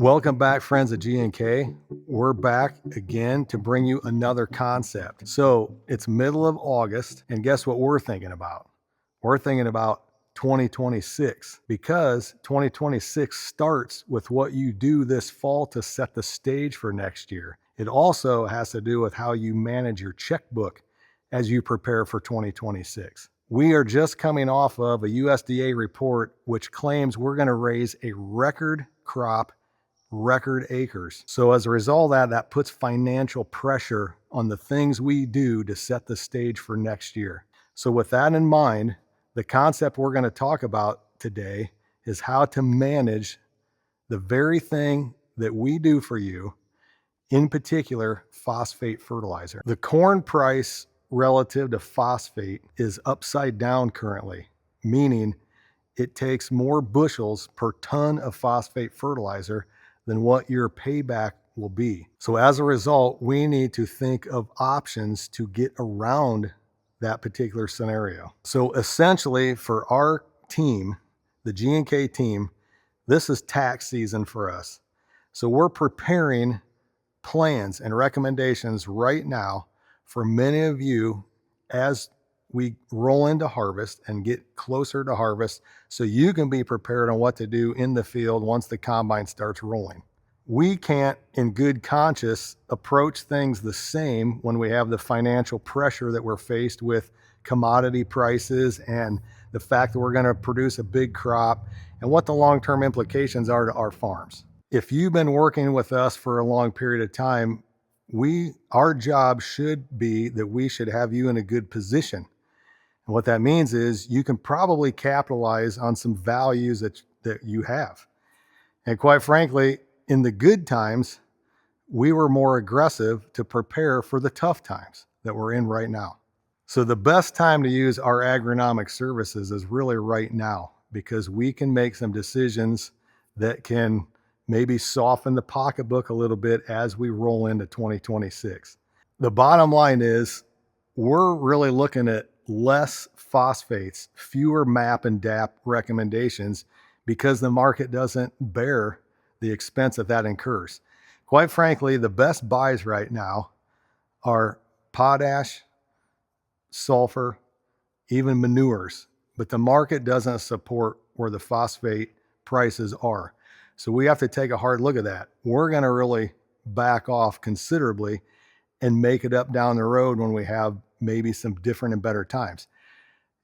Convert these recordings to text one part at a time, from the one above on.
Welcome back, friends at G&K. We're back again to bring you another concept. So it's middle of August, and guess what we're thinking about? We're thinking about 2026, because 2026 starts with what you do this fall to set the stage for next year. It also has to do with how you manage your checkbook as you prepare for 2026. We are just coming off of a USDA report which claims we're going to raise a record crop, record acres. So as a result of that puts financial pressure on the things we do to set the stage for next year. So with that in mind, the concept we're going to talk about today is how to manage the very thing that we do for you, in particular, phosphate fertilizer. The corn price relative to phosphate is upside down currently, meaning it takes more bushels per ton of phosphate fertilizer than what your payback will be. So as a result, we need to think of options to get around that particular scenario. So essentially for our team, the G&K team, this is tax season for us. So we're preparing plans and recommendations right now for many of you as we roll into harvest and get closer to harvest, so you can be prepared on what to do in the field once the combine starts rolling. We can't, in good conscience, approach things the same when we have the financial pressure that we're faced with commodity prices and the fact that we're going to produce a big crop and what the long-term implications are to our farms. If you've been working with us for a long period of time, our job should be that we should have you in a good position. And what that means is you can probably capitalize on some values that you have. And quite frankly, in the good times, we were more aggressive to prepare for the tough times that we're in right now. So the best time to use our agronomic services is really right now, because we can make some decisions that can maybe soften the pocketbook a little bit as we roll into 2026. The bottom line is we're really looking at less phosphates, fewer MAP and DAP recommendations, because the market doesn't bear the expense that incurs. Quite frankly, the best buys right now are potash, sulfur, even manures, but the market doesn't support where the phosphate prices are. So we have to take a hard look at that. We're going to really back off considerably and make it up down the road when we have maybe some different and better times.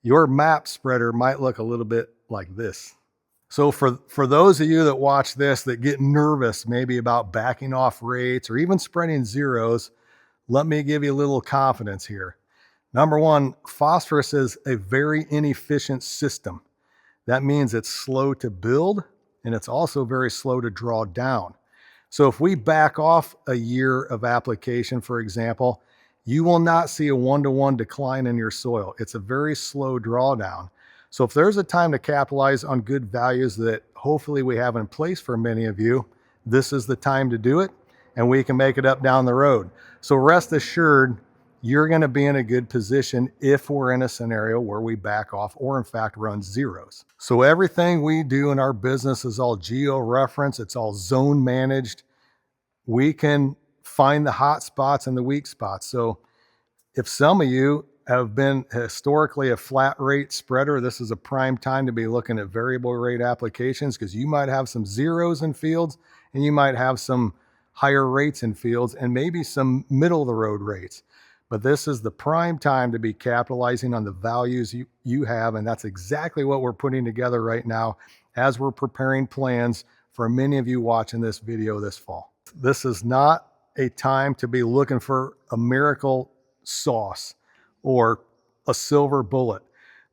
Your MAP spreader might look a little bit like this. So for those of you that watch this that get nervous maybe about backing off rates or even spreading zeros, let me give you a little confidence here. Number one, phosphorus is a very inefficient system. That means it's slow to build and it's also very slow to draw down. So if we back off a year of application, for example, you will not see a one-to-one decline in your soil. It's a very slow drawdown. So if there's a time to capitalize on good values that hopefully we have in place for many of you, this is the time to do it, and we can make it up down the road. So rest assured, you're going to be in a good position if we're in a scenario where we back off or in fact run zeros. So everything we do in our business is all geo-referenced, it's all zone managed. We can find the hot spots and the weak spots. So if some of you have been historically a flat rate spreader, this is a prime time to be looking at variable rate applications, because you might have some zeros in fields and you might have some higher rates in fields and maybe some middle of the road rates. But this is the prime time to be capitalizing on the values you have, and that's exactly what we're putting together right now as we're preparing plans for many of you watching this video this fall. This is not a time to be looking for a miracle sauce or a silver bullet.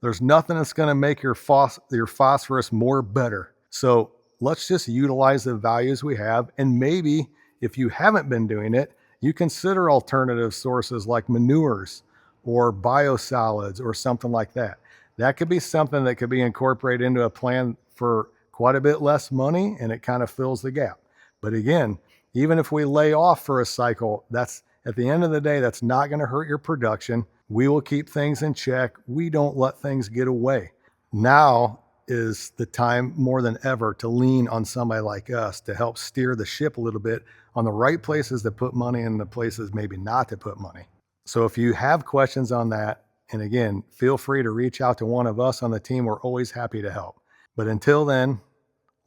There's nothing that's going to make your phosphorus more better. So let's just utilize the values we have, and maybe if you haven't been doing it, you consider alternative sources like manures or biosolids or something like that. That could be something that could be incorporated into a plan for quite a bit less money, and it kind of fills the gap. But again, even if we lay off for a cycle, that's at the end of the day, that's not going to hurt your production. We will keep things in check. We don't let things get away. Now is the time more than ever to lean on somebody like us to help steer the ship a little bit on the right places to put money and the places maybe not to put money. So if you have questions on that, and again, feel free to reach out to one of us on the team. We're always happy to help. But until then,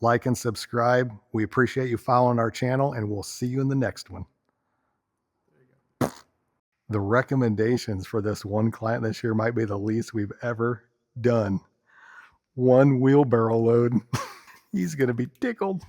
like and subscribe. We appreciate you following our channel, and we'll see you in the next one. The recommendations for this one client this year might be the least we've ever done. 1 wheelbarrow load. He's going to be tickled.